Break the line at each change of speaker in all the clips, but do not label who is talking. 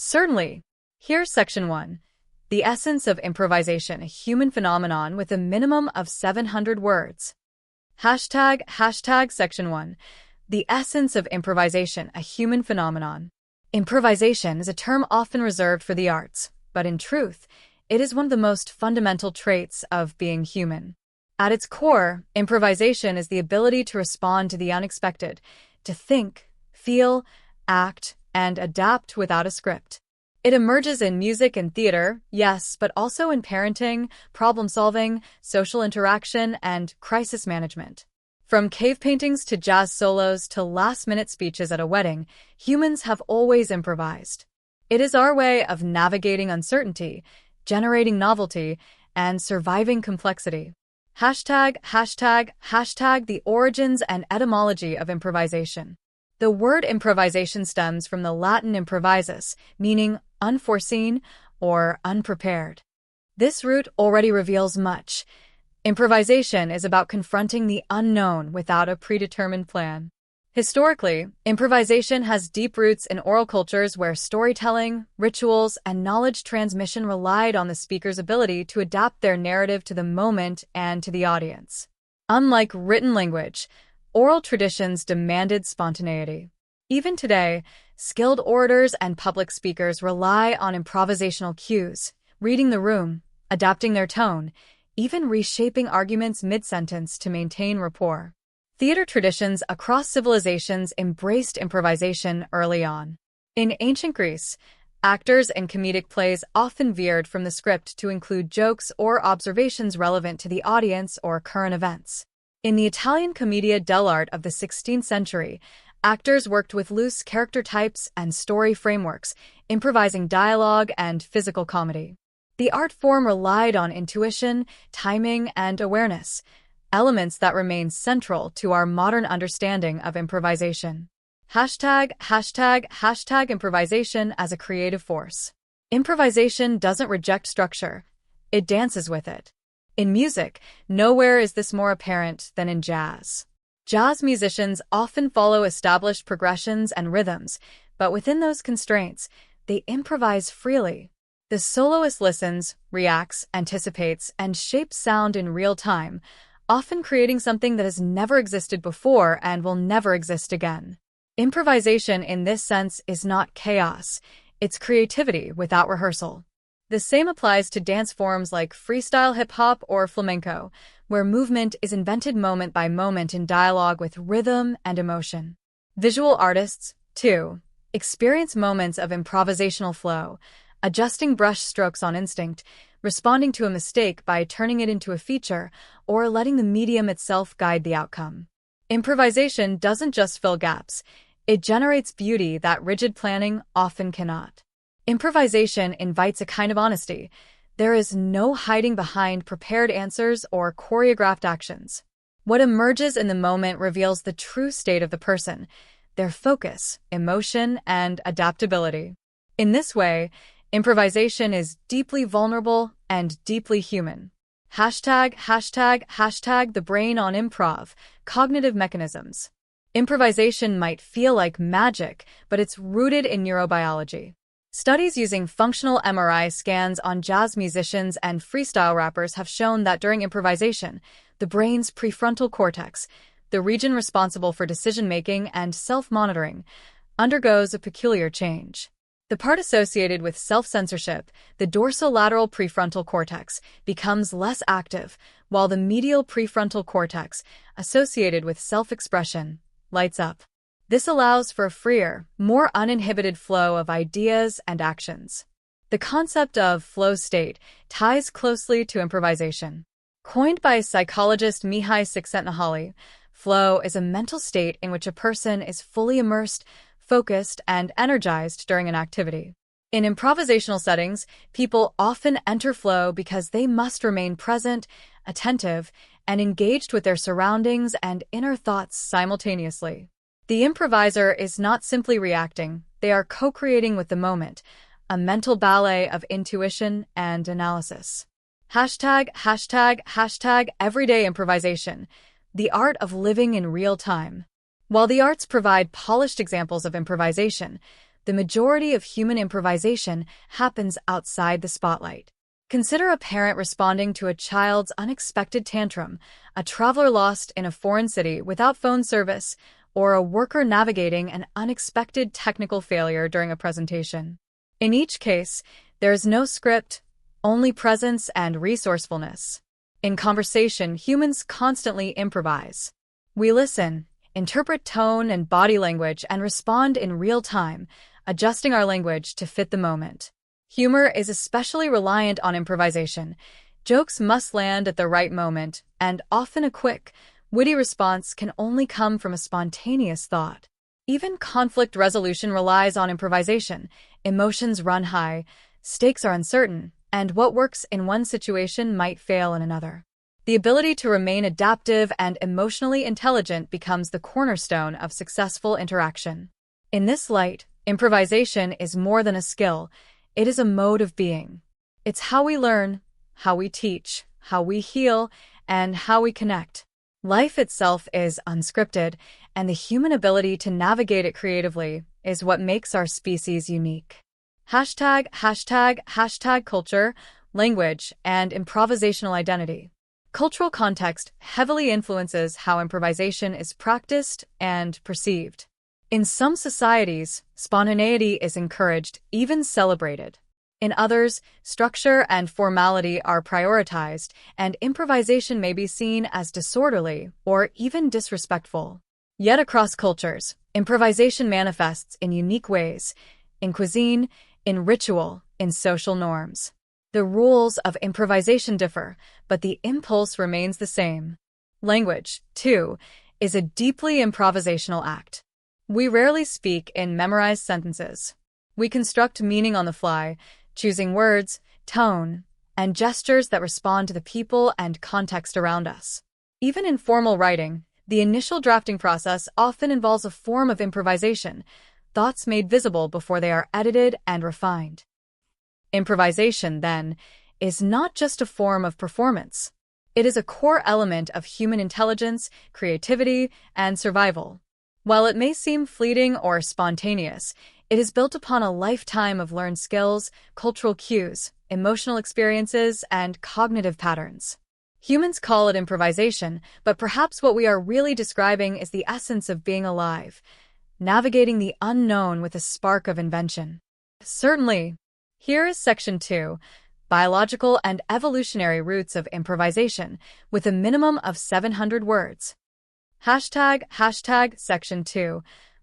Certainly. Here's Section 1. The essence of improvisation, a human phenomenon with a minimum of 700 words. Hashtag Section 1. The essence of improvisation, a human phenomenon. Improvisation is a term often reserved for the arts, but in truth, it is one of the most fundamental traits of being human. At its core, improvisation is the ability to respond to the unexpected, to think, feel, act, and adapt without a script. It emerges in music and theater, yes, but also in parenting, problem-solving, social interaction, and crisis management. From cave paintings to jazz solos to last-minute speeches at a wedding, humans have always improvised. It is our way of navigating uncertainty, generating novelty, and surviving complexity. Hashtag the origins and etymology of improvisation. The word improvisation stems from the Latin improvisus, meaning unforeseen or unprepared. This root already reveals much. Improvisation is about confronting the unknown without a predetermined plan. Historically, improvisation has deep roots in oral cultures where storytelling, rituals, and knowledge transmission relied on the speaker's ability to adapt their narrative to the moment and to the audience. Unlike written language, oral traditions demanded spontaneity. Even today, skilled orators and public speakers rely on improvisational cues, reading the room, adapting their tone, even reshaping arguments mid-sentence to maintain rapport. Theater traditions across civilizations embraced improvisation early on. In ancient Greece, actors in comedic plays often veered from the script to include jokes or observations relevant to the audience or current events. In the Italian commedia dell'arte of the 16th century, actors worked with loose character types and story frameworks, improvising dialogue and physical comedy. The art form relied on intuition, timing, and awareness, elements that remain central to our modern understanding of improvisation. Hashtag improvisation as a creative force. Improvisation doesn't reject structure, it dances with it. In music, nowhere is this more apparent than in jazz. Jazz musicians often follow established progressions and rhythms, but within those constraints, they improvise freely. The soloist listens, reacts, anticipates, and shapes sound in real time, often creating something that has never existed before and will never exist again. Improvisation in this sense is not chaos, it's creativity without rehearsal. The same applies to dance forms like freestyle hip-hop or flamenco, where movement is invented moment by moment in dialogue with rhythm and emotion. Visual artists, too, experience moments of improvisational flow, adjusting brush strokes on instinct, responding to a mistake by turning it into a feature, or letting the medium itself guide the outcome. Improvisation doesn't just fill gaps, it generates beauty that rigid planning often cannot. Improvisation invites a kind of honesty. There is no hiding behind prepared answers or choreographed actions. What emerges in the moment reveals the true state of the person, their focus, emotion, and adaptability. In this way, improvisation is deeply vulnerable and deeply human. Hashtag the brain on improv, cognitive mechanisms. Improvisation might feel like magic, but it's rooted in neurobiology. Studies using functional MRI scans on jazz musicians and freestyle rappers have shown that during improvisation, the brain's prefrontal cortex, the region responsible for decision-making and self-monitoring, undergoes a peculiar change. The part associated with self-censorship, the dorsolateral prefrontal cortex, becomes less active, while the medial prefrontal cortex, associated with self-expression, lights up. This allows for a freer, more uninhibited flow of ideas and actions. The concept of flow state ties closely to improvisation. Coined by psychologist Mihai Csikszentmihalyi, flow is a mental state in which a person is fully immersed, focused, and energized during an activity. In improvisational settings, people often enter flow because they must remain present, attentive, and engaged with their surroundings and inner thoughts simultaneously. The improviser is not simply reacting, they are co-creating with the moment, a mental ballet of intuition and analysis. Hashtag everyday improvisation, the art of living in real time. While the arts provide polished examples of improvisation, the majority of human improvisation happens outside the spotlight. Consider a parent responding to a child's unexpected tantrum, a traveler lost in a foreign city without phone service, or a worker navigating an unexpected technical failure during a presentation. In each case, there is no script, only presence and resourcefulness. In conversation, humans constantly improvise. We listen, interpret tone and body language, and respond in real time, adjusting our language to fit the moment. Humor is especially reliant on improvisation. Jokes must land at the right moment, and often a quick, witty response can only come from a spontaneous thought. Even conflict resolution relies on improvisation. Emotions run high, stakes are uncertain, and what works in one situation might fail in another. The ability to remain adaptive and emotionally intelligent becomes the cornerstone of successful interaction. In this light, improvisation is more than a skill. It is a mode of being. It's how we learn, how we teach, how we heal, and how we connect. Life itself is unscripted, and the human ability to navigate it creatively is what makes our species unique. #####culture, language, and improvisational identity. Cultural context heavily influences how improvisation is practiced and perceived. In some societies, spontaneity is encouraged, even celebrated. In others, structure and formality are prioritized, and improvisation may be seen as disorderly or even disrespectful. Yet across cultures, improvisation manifests in unique ways, in cuisine, in ritual, in social norms. The rules of improvisation differ, but the impulse remains the same. Language, too, is a deeply improvisational act. We rarely speak in memorized sentences. We construct meaning on the fly, choosing words, tone, and gestures that respond to the people and context around us. Even in formal writing, the initial drafting process often involves a form of improvisation, thoughts made visible before they are edited and refined. Improvisation, then, is not just a form of performance. It is a core element of human intelligence, creativity, and survival. While it may seem fleeting or spontaneous, it is built upon a lifetime of learned skills, cultural cues, emotional experiences, and cognitive patterns. Humans call it improvisation, but perhaps what we are really describing is the essence of being alive, navigating the unknown with a spark of invention. Certainly. Here is Section 2, Biological and Evolutionary Roots of Improvisation, with a minimum of 700 words. ###Section 2,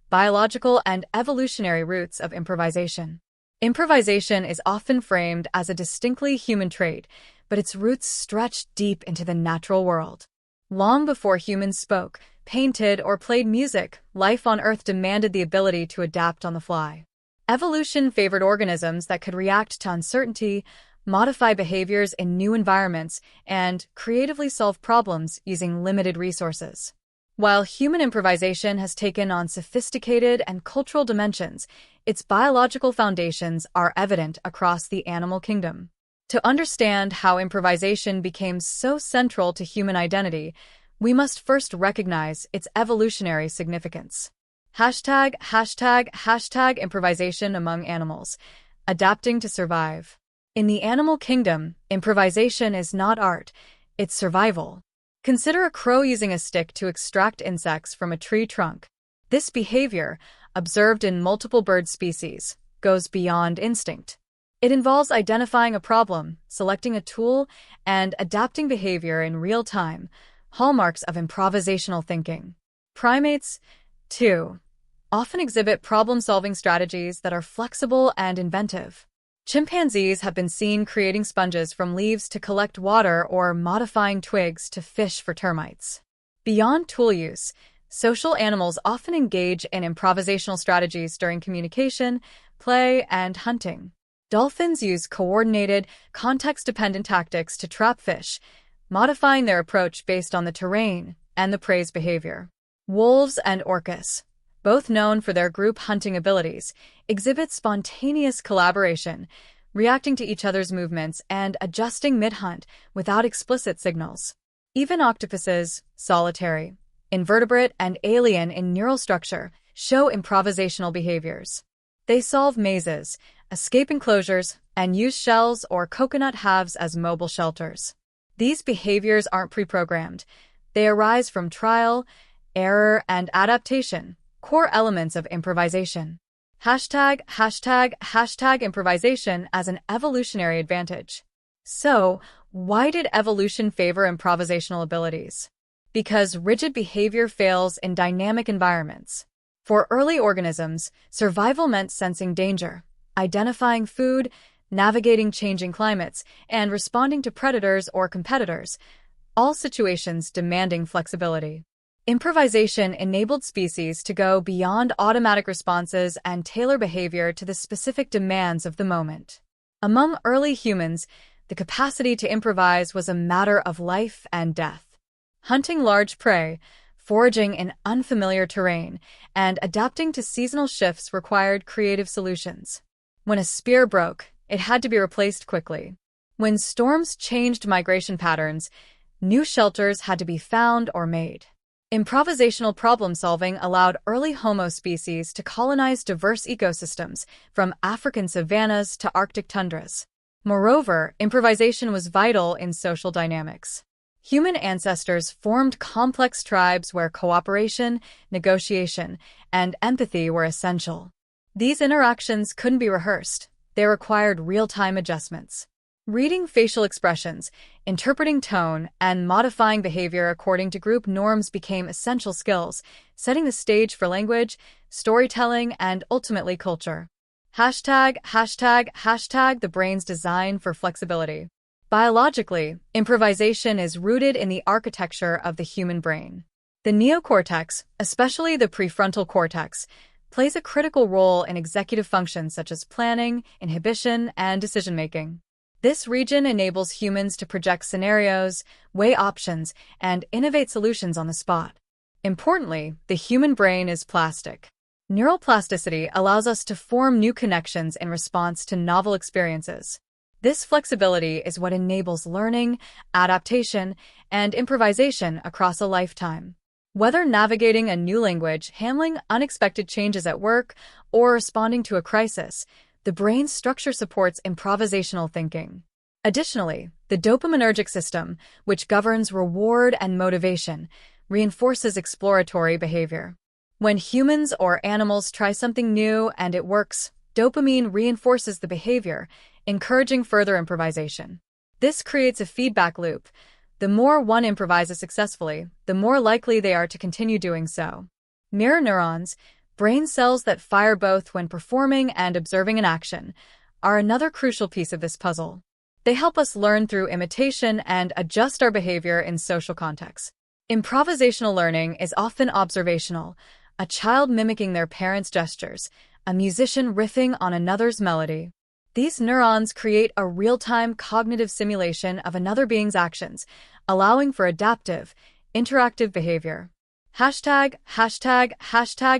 Biological and Evolutionary Roots of Improvisation. Improvisation is often framed as a distinctly human trait, but its roots stretch deep into the natural world. Long before humans spoke, painted, or played music, life on Earth demanded the ability to adapt on the fly. Evolution favored organisms that could react to uncertainty, modify behaviors in new environments, and creatively solve problems using limited resources. While human improvisation has taken on sophisticated and cultural dimensions, its biological foundations are evident across the animal kingdom. To understand how improvisation became so central to human identity, we must first recognize its evolutionary significance. ###improvisation among animals, adapting to survive. In the animal kingdom, improvisation is not art, it's survival. Consider a crow using a stick to extract insects from a tree trunk. This behavior, observed in multiple bird species, goes beyond instinct. It involves identifying a problem, selecting a tool, and adapting behavior in real time, hallmarks of improvisational thinking. Primates, too, often exhibit problem-solving strategies that are flexible and inventive. Chimpanzees have been seen creating sponges from leaves to collect water or modifying twigs to fish for termites. Beyond tool use, social animals often engage in improvisational strategies during communication, play, and hunting. Dolphins use coordinated, context-dependent tactics to trap fish, modifying their approach based on the terrain and the prey's behavior. Wolves and orcas, both known for their group hunting abilities, exhibit spontaneous collaboration, reacting to each other's movements and adjusting mid-hunt without explicit signals. Even octopuses, solitary, invertebrate, and alien in neural structure, show improvisational behaviors. They solve mazes, escape enclosures, and use shells or coconut halves as mobile shelters. These behaviors aren't pre-programmed. They arise from trial, error, and adaptation, core elements of improvisation. Hashtag improvisation as an evolutionary advantage. So, why did evolution favor improvisational abilities? Because rigid behavior fails in dynamic environments. For early organisms, survival meant sensing danger, identifying food, navigating changing climates, and responding to predators or competitors, all situations demanding flexibility. Improvisation enabled species to go beyond automatic responses and tailor behavior to the specific demands of the moment. Among early humans, the capacity to improvise was a matter of life and death. Hunting large prey, foraging in unfamiliar terrain, and adapting to seasonal shifts required creative solutions. When a spear broke, it had to be replaced quickly. When storms changed migration patterns, new shelters had to be found or made. Improvisational problem-solving allowed early Homo species to colonize diverse ecosystems, from African savannas to Arctic tundras. Moreover, improvisation was vital in social dynamics. Human ancestors formed complex tribes where cooperation, negotiation, and empathy were essential. These interactions couldn't be rehearsed. They required real-time adjustments. Reading facial expressions, interpreting tone, and modifying behavior according to group norms became essential skills, setting the stage for language, storytelling, and ultimately culture. Hashtag the brain's design for flexibility. Biologically, improvisation is rooted in the architecture of the human brain. The neocortex, especially the prefrontal cortex, plays a critical role in executive functions such as planning, inhibition, and decision-making. This region enables humans to project scenarios, weigh options, and innovate solutions on the spot. Importantly, the human brain is plastic. Neural plasticity allows us to form new connections in response to novel experiences. This flexibility is what enables learning, adaptation, and improvisation across a lifetime. Whether navigating a new language, handling unexpected changes at work, or responding to a crisis, the brain's structure supports improvisational thinking. Additionally, the dopaminergic system, which governs reward and motivation, reinforces exploratory behavior. When humans or animals try something new and it works, dopamine reinforces the behavior, encouraging further improvisation. This creates a feedback loop. The more one improvises successfully, the more likely they are to continue doing so. Mirror neurons, brain cells that fire both when performing and observing an action, are another crucial piece of this puzzle. They help us learn through imitation and adjust our behavior in social contexts. Improvisational learning is often observational, a child mimicking their parents' gestures, a musician riffing on another's melody. These neurons create a real-time cognitive simulation of another being's actions, allowing for adaptive, interactive behavior. Hashtag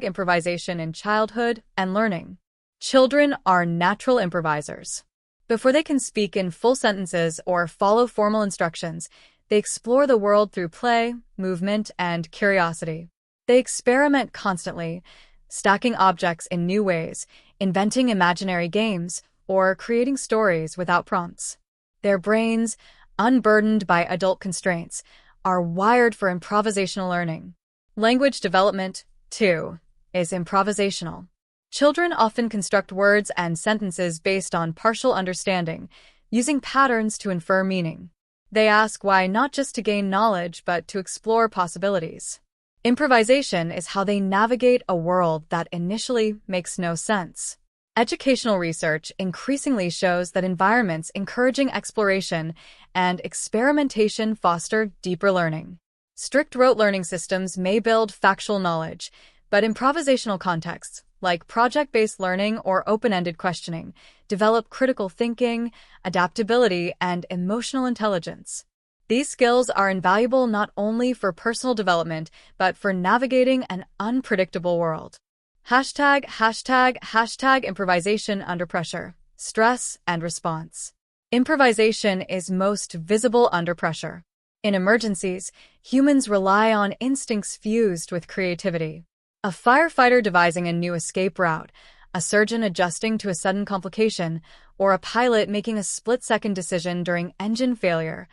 improvisation in childhood and learning. Children are natural improvisers. Before they can speak in full sentences or follow formal instructions, they explore the world through play, movement, and curiosity. They experiment constantly, stacking objects in new ways, inventing imaginary games, or creating stories without prompts. Their brains, unburdened by adult constraints, are wired for improvisational learning. Language development, too, is improvisational. Children often construct words and sentences based on partial understanding, using patterns to infer meaning. They ask why not just to gain knowledge, but to explore possibilities. Improvisation is how they navigate a world that initially makes no sense. Educational research increasingly shows that environments encouraging exploration and experimentation foster deeper learning. Strict rote learning systems may build factual knowledge, but improvisational contexts, like project-based learning or open-ended questioning, develop critical thinking, adaptability, and emotional intelligence. These skills are invaluable not only for personal development, but for navigating an unpredictable world. Hashtag improvisation under pressure, stress, and response. Improvisation is most visible under pressure. In emergencies, humans rely on instincts fused with creativity. A firefighter devising a new escape route, a surgeon adjusting to a sudden complication, or a pilot making a split-second decision during engine failure,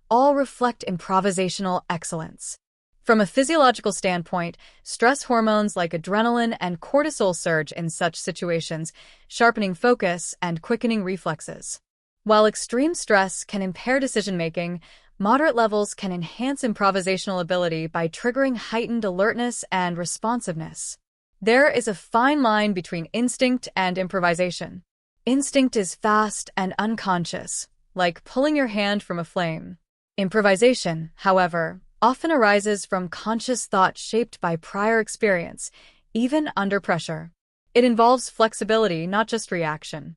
all reflect improvisational excellence. From a physiological standpoint, stress hormones like adrenaline and cortisol surge in such situations, sharpening focus and quickening reflexes. While extreme stress can impair decision-making, moderate levels can enhance improvisational ability by triggering heightened alertness and responsiveness. There is a fine line between instinct and improvisation. Instinct is fast and unconscious, like pulling your hand from a flame. Improvisation, however, often arises from conscious thought shaped by prior experience, even under pressure. It involves flexibility, not just reaction.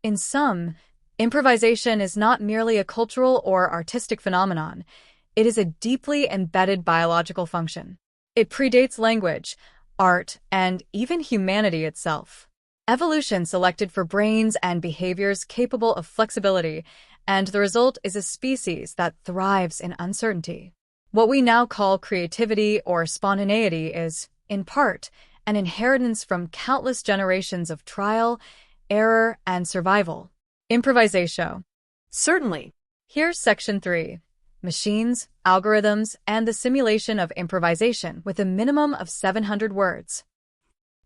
In sum, improvisation is not merely a cultural or artistic phenomenon. It is a deeply embedded biological function. It predates language, art, and even humanity itself. Evolution selected for brains and behaviors capable of flexibility, and the result is a species that thrives in uncertainty. What we now call creativity or spontaneity is, in part, an inheritance from countless generations of trial, error, and survival. Improvisation.
Certainly.
Here's Section 3. Machines, algorithms, and the simulation of improvisation with a minimum of 700 words.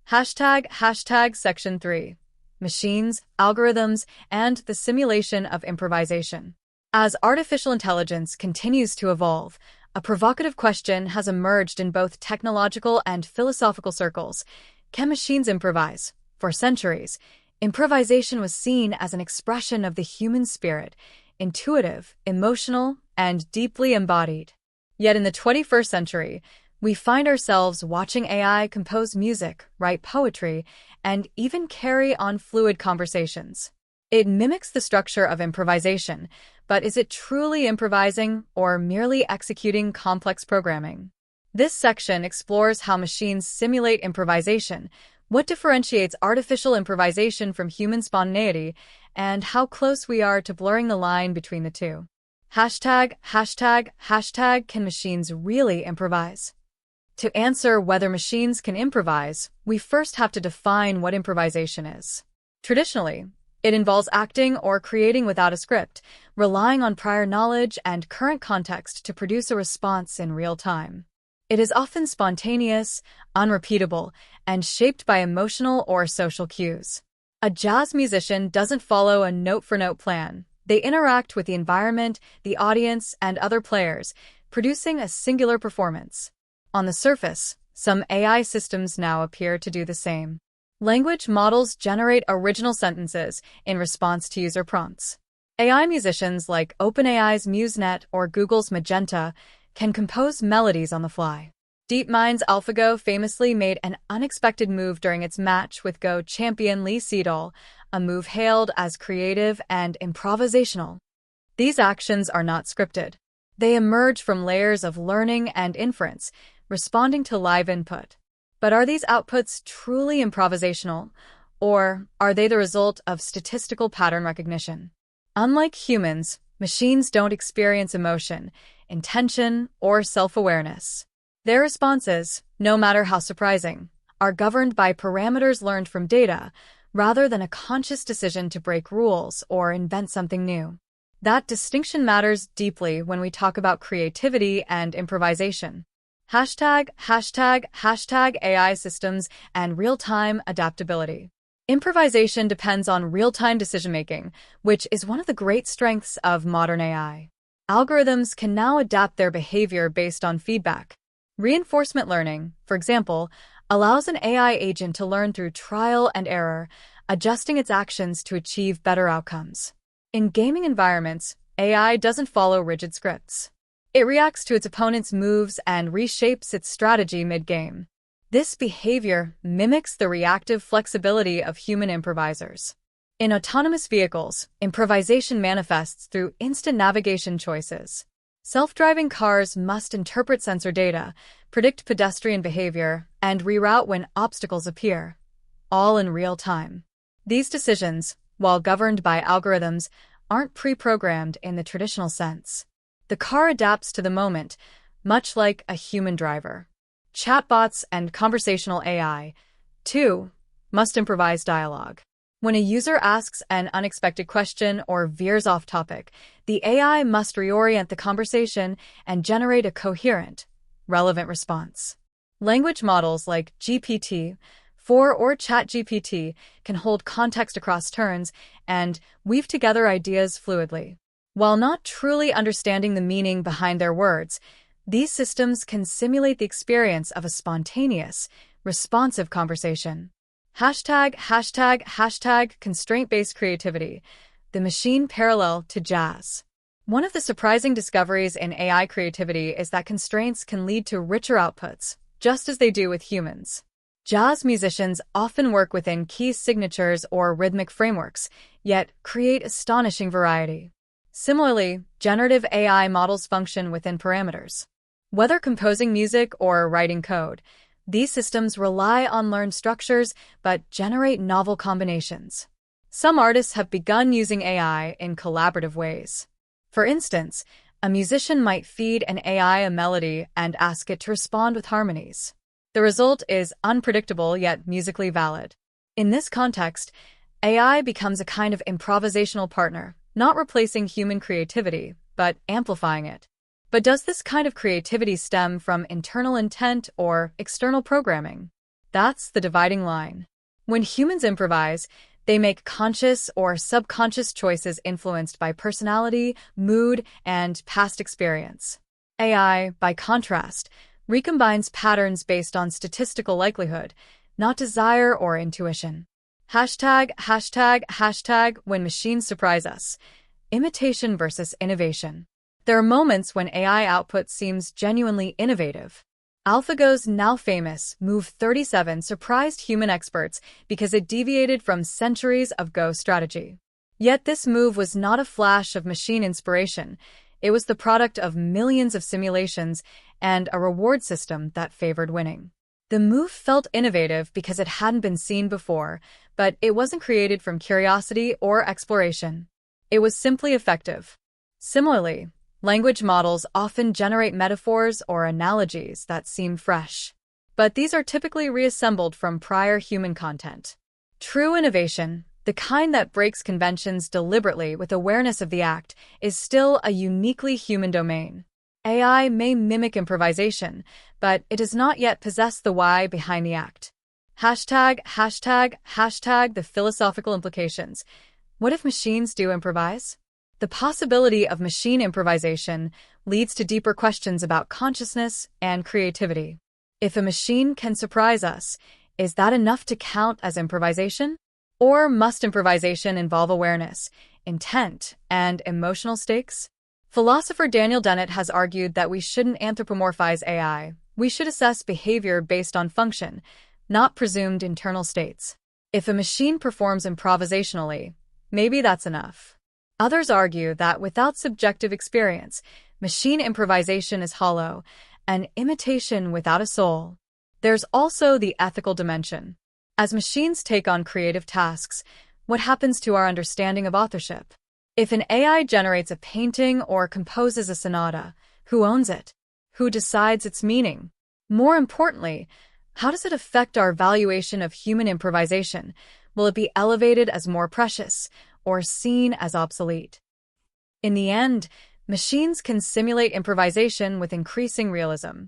Section 3. Machines, algorithms, and the simulation of improvisation. As artificial intelligence continues to evolve, a provocative question has emerged in both technological and philosophical circles. Can machines improvise? For centuries, improvisation was seen as an expression of the human spirit, intuitive, emotional, and deeply embodied. Yet in the 21st century, we find ourselves watching AI compose music, write poetry, and even carry on fluid conversations. It mimics the structure of improvisation, but is it truly improvising or merely executing complex programming? This section explores how machines simulate improvisation, what differentiates artificial improvisation from human spontaneity, and how close we are to blurring the line between the two. Can machines really improvise? To answer whether machines can improvise, we first have to define what improvisation is. Traditionally, it involves acting or creating without a script, relying on prior knowledge and current context to produce a response in real time. It is often spontaneous, unrepeatable, and shaped by emotional or social cues. A jazz musician doesn't follow a note-for-note plan. They interact with the environment, the audience, and other players, producing a singular performance. On the surface, some AI systems now appear to do the same. Language models generate original sentences in response to user prompts. AI musicians like OpenAI's MuseNet or Google's Magenta can compose melodies on the fly. DeepMind's AlphaGo famously made an unexpected move during its match with Go champion Lee Sedol, a move hailed as creative and improvisational. These actions are not scripted. They emerge from layers of learning and inference, responding to live input. But are these outputs truly improvisational, or are they the result of statistical pattern recognition? Unlike humans, machines don't experience emotion, intention, or self-awareness. Their responses, no matter how surprising, are governed by parameters learned from data, rather than a conscious decision to break rules or invent something new. That distinction matters deeply when we talk about creativity and improvisation. #AI systems and real-time adaptability. Improvisation depends on real-time decision-making, which is one of the great strengths of modern AI. Algorithms can now adapt their behavior based on feedback. Reinforcement learning, for example, allows an AI agent to learn through trial and error, adjusting its actions to achieve better outcomes. In gaming environments, AI doesn't follow rigid scripts. It reacts to its opponent's moves and reshapes its strategy mid-game. This behavior mimics the reactive flexibility of human improvisers. In autonomous vehicles, improvisation manifests through instant navigation choices. Self-driving cars must interpret sensor data, predict pedestrian behavior, and reroute when obstacles appear, all in real time. These decisions, while governed by algorithms, aren't pre-programmed in the traditional sense. The car adapts to the moment, much like a human driver. Chatbots and conversational AI. 2. Must-improvise dialogue. When a user asks an unexpected question or veers off topic, the AI must reorient the conversation and generate a coherent, relevant response. Language models like GPT-4 or ChatGPT can hold context across turns and weave together ideas fluidly. While not truly understanding the meaning behind their words, these systems can simulate the experience of a spontaneous, responsive conversation. Constraint-based creativity, the machine parallel to jazz. One of the surprising discoveries in AI creativity is that constraints can lead to richer outputs, just as they do with humans. Jazz musicians often work within key signatures or rhythmic frameworks, yet create astonishing variety. Similarly, generative AI models function within parameters. Whether composing music or writing code, these systems rely on learned structures but generate novel combinations. Some artists have begun using AI in collaborative ways. For instance, a musician might feed an AI a melody and ask it to respond with harmonies. The result is unpredictable yet musically valid. In this context, AI becomes a kind of improvisational partner, not replacing human creativity, but amplifying it. But does this kind of creativity stem from internal intent or external programming? That's the dividing line. When humans improvise, they make conscious or subconscious choices influenced by personality, mood, and past experience. AI, by contrast, recombines patterns based on statistical likelihood, not desire or intuition. When machines surprise us. Imitation versus innovation. There are moments when AI output seems genuinely innovative. AlphaGo's now famous Move 37 surprised human experts because it deviated from centuries of Go strategy. Yet this move was not a flash of machine inspiration. It was the product of millions of simulations and a reward system that favored winning. The move felt innovative because it hadn't been seen before, but it wasn't created from curiosity or exploration. It was simply effective. Similarly, language models often generate metaphors or analogies that seem fresh, but these are typically reassembled from prior human content. True innovation, the kind that breaks conventions deliberately with awareness of the act, is still a uniquely human domain. AI may mimic improvisation, but it does not yet possess the why behind the act. The philosophical implications. What if machines do improvise? The possibility of machine improvisation leads to deeper questions about consciousness and creativity. If a machine can surprise us, is that enough to count as improvisation? Or must improvisation involve awareness, intent, and emotional stakes? Philosopher Daniel Dennett has argued that we shouldn't anthropomorphize AI. We should assess behavior based on function, not presumed internal states. If a machine performs improvisationally, maybe that's enough. Others argue that without subjective experience, machine improvisation is hollow, an imitation without a soul. There's also the ethical dimension. As machines take on creative tasks, what happens to our understanding of authorship? If an AI generates a painting or composes a sonata, who owns it? Who decides its meaning? More importantly, how does it affect our valuation of human improvisation? Will it be elevated as more precious, or seen as obsolete? In the end, machines can simulate improvisation with increasing realism.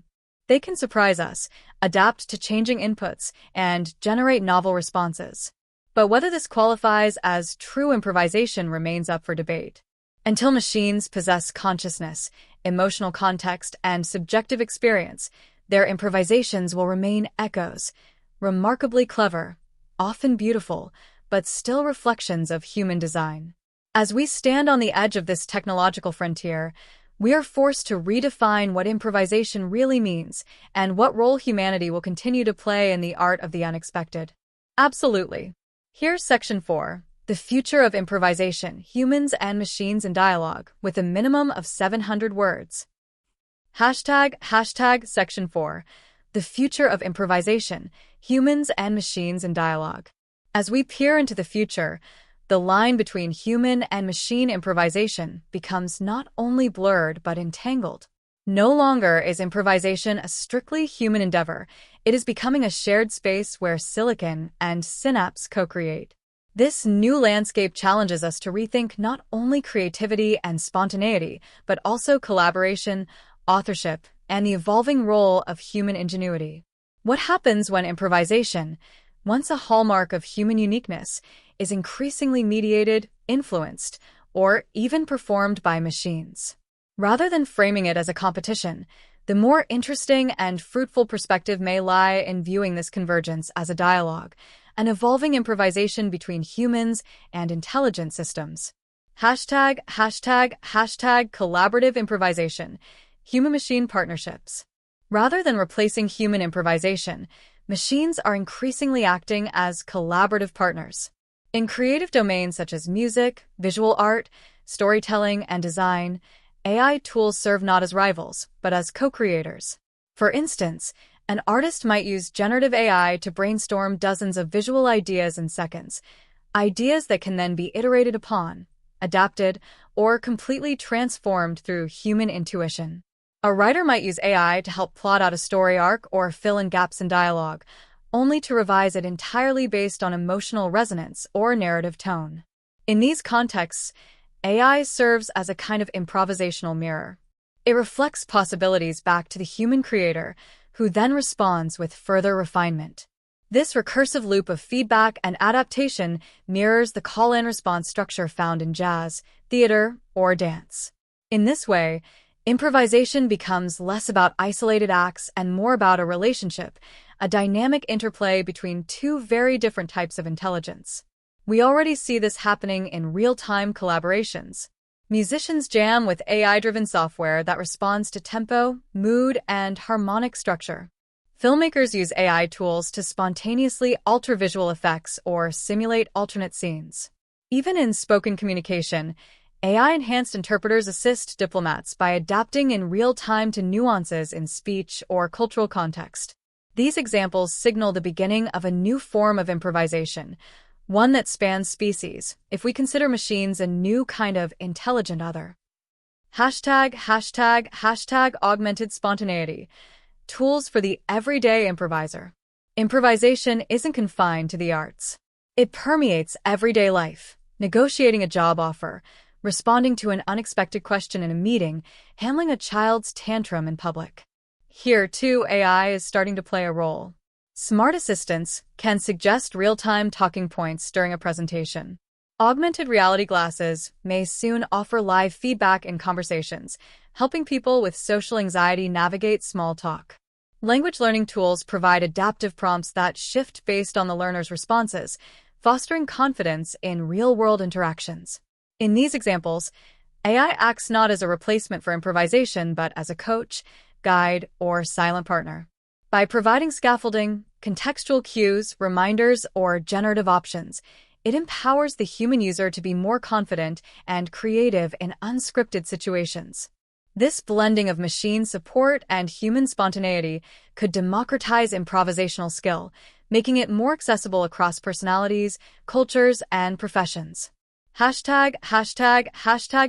They can surprise us, adapt to changing inputs, and generate novel responses. But whether this qualifies as true improvisation remains up for debate. Until machines possess consciousness, emotional context, and subjective experience, their improvisations will remain echoes, remarkably clever, often beautiful, but still reflections of human design. As we stand on the edge of this technological frontier, we are forced to redefine what improvisation really means and what role humanity will continue to play in the art of the unexpected. Absolutely. Here's Section 4, the future of improvisation, humans and machines in dialogue, with a minimum of 700 words. Section 4, the future of improvisation, humans and machines in dialogue. As we peer into the future, the line between human and machine improvisation becomes not only blurred but entangled. No longer is improvisation a strictly human endeavor. It is becoming a shared space where silicon and synapse co-create. This new landscape challenges us to rethink not only creativity and spontaneity, but also collaboration, authorship, and the evolving role of human ingenuity. What happens when improvisation, once a hallmark of human uniqueness, is increasingly mediated, influenced, or even performed by machines? Rather than framing it as a competition, the more interesting and fruitful perspective may lie in viewing this convergence as a dialogue, an evolving improvisation between humans and intelligent systems. #collaborative improvisation, human-machine partnerships. Rather than replacing human improvisation, machines are increasingly acting as collaborative partners. In creative domains such as music, visual art, storytelling, and design, AI tools serve not as rivals, but as co-creators. For instance, an artist might use generative AI to brainstorm dozens of visual ideas in seconds, ideas that can then be iterated upon, adapted, or completely transformed through human intuition. A writer might use AI to help plot out a story arc or fill in gaps in dialogue, only to revise it entirely based on emotional resonance or narrative tone. In these contexts, AI serves as a kind of improvisational mirror. It reflects possibilities back to the human creator, who then responds with further refinement. This recursive loop of feedback and adaptation mirrors the call-and-response structure found in jazz, theater, or dance. In this way, improvisation becomes less about isolated acts and more about a relationship, a dynamic interplay between two very different types of intelligence. We already see this happening in real-time collaborations. Musicians jam with AI-driven software that responds to tempo, mood, and harmonic structure. Filmmakers use AI tools to spontaneously alter visual effects or simulate alternate scenes. Even in spoken communication, AI-enhanced interpreters assist diplomats by adapting in real time to nuances in speech or cultural context. These examples signal the beginning of a new form of improvisation, one that spans species, if we consider machines a new kind of intelligent other. #augmented spontaneity. Tools for the everyday improviser. Improvisation isn't confined to the arts. It permeates everyday life, negotiating a job offer, responding to an unexpected question in a meeting, handling a child's tantrum in public. Here, too, AI is starting to play a role. Smart assistants can suggest real-time talking points during a presentation. Augmented reality glasses may soon offer live feedback in conversations, helping people with social anxiety navigate small talk. Language learning tools provide adaptive prompts that shift based on the learner's responses, fostering confidence in real-world interactions. In these examples, AI acts not as a replacement for improvisation, but as a coach, guide, or silent partner. By providing scaffolding, contextual cues, reminders, or generative options, it empowers the human user to be more confident and creative in unscripted situations. This blending of machine support and human spontaneity could democratize improvisational skill, making it more accessible across personalities, cultures, and professions.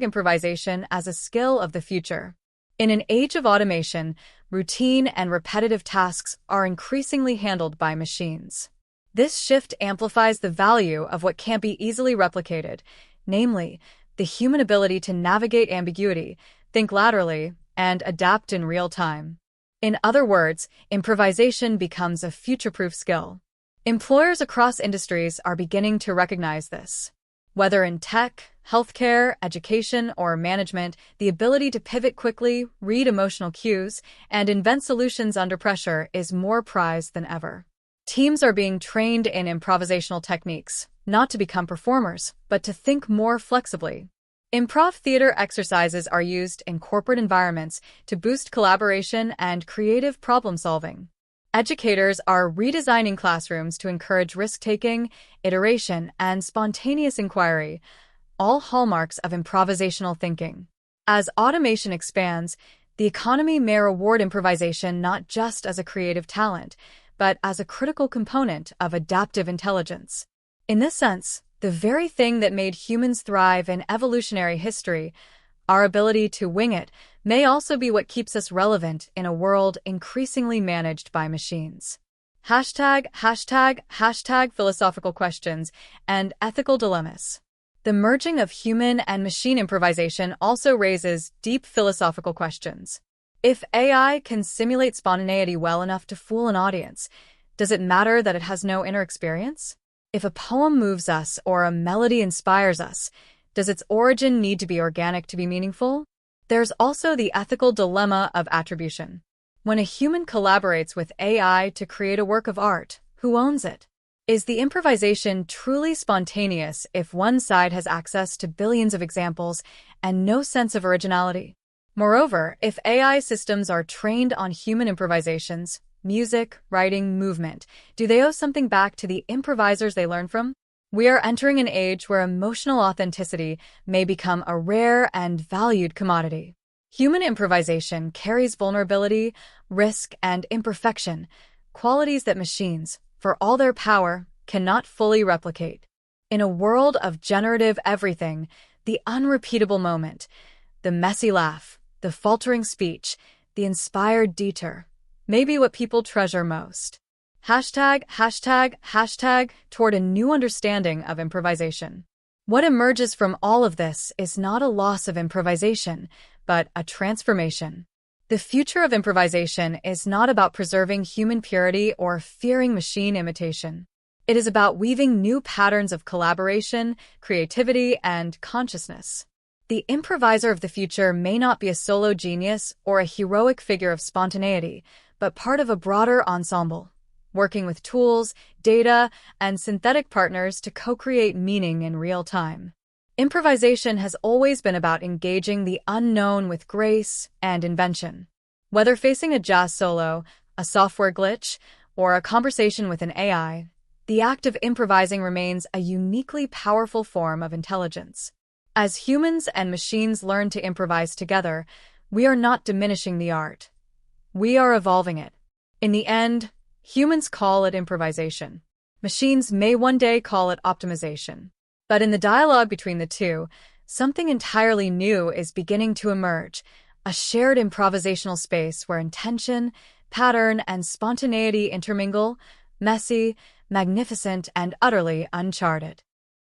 #improvisation as a skill of the future. In an age of automation, routine and repetitive tasks are increasingly handled by machines. This shift amplifies the value of what can't be easily replicated, namely, the human ability to navigate ambiguity, think laterally, and adapt in real time. In other words, improvisation becomes a future-proof skill. Employers across industries are beginning to recognize this. Whether in tech, healthcare, education, or management, the ability to pivot quickly, read emotional cues, and invent solutions under pressure is more prized than ever. Teams are being trained in improvisational techniques, not to become performers, but to think more flexibly. Improv theater exercises are used in corporate environments to boost collaboration and creative problem-solving. Educators are redesigning classrooms to encourage risk-taking, iteration, and spontaneous inquiry, all hallmarks of improvisational thinking. As automation expands, the economy may reward improvisation not just as a creative talent, but as a critical component of adaptive intelligence. In this sense, the very thing that made humans thrive in evolutionary history, Our ability to wing it may also be what keeps us relevant in a world increasingly managed by machines. ##### philosophical questions and ethical dilemmas. The merging of human and machine improvisation also raises deep philosophical questions. If AI can simulate spontaneity well enough to fool an audience, does it matter that it has no inner experience? If a poem moves us or a melody inspires us, does its origin need to be organic to be meaningful? There's also the ethical dilemma of attribution. When a human collaborates with AI to create a work of art, who owns it? Is the improvisation truly spontaneous if one side has access to billions of examples and no sense of originality? Moreover, if AI systems are trained on human improvisations, music, writing, movement, do they owe something back to the improvisers they learn from? We are entering an age where emotional authenticity may become a rare and valued commodity. Human improvisation carries vulnerability, risk, and imperfection, qualities that machines, for all their power, cannot fully replicate. In a world of generative everything, the unrepeatable moment, the messy laugh, the faltering speech, the inspired detour, may be what people treasure most. #### toward a new understanding of improvisation. What emerges from all of this is not a loss of improvisation, but a transformation. The future of improvisation is not about preserving human purity or fearing machine imitation. It is about weaving new patterns of collaboration, creativity, and consciousness. The improviser of the future may not be a solo genius or a heroic figure of spontaneity, but part of a broader ensemble, working with tools, data, and synthetic partners to co-create meaning in real time. Improvisation has always been about engaging the unknown with grace and invention. Whether facing a jazz solo, a software glitch, or a conversation with an AI, the act of improvising remains a uniquely powerful form of intelligence. As humans and machines learn to improvise together, we are not diminishing the art. We are evolving it. In the end, humans call it improvisation. Machines may one day call it optimization. But in the dialogue between the two, something entirely new is beginning to emerge, a shared improvisational space where intention, pattern, and spontaneity intermingle, messy, magnificent, and utterly uncharted.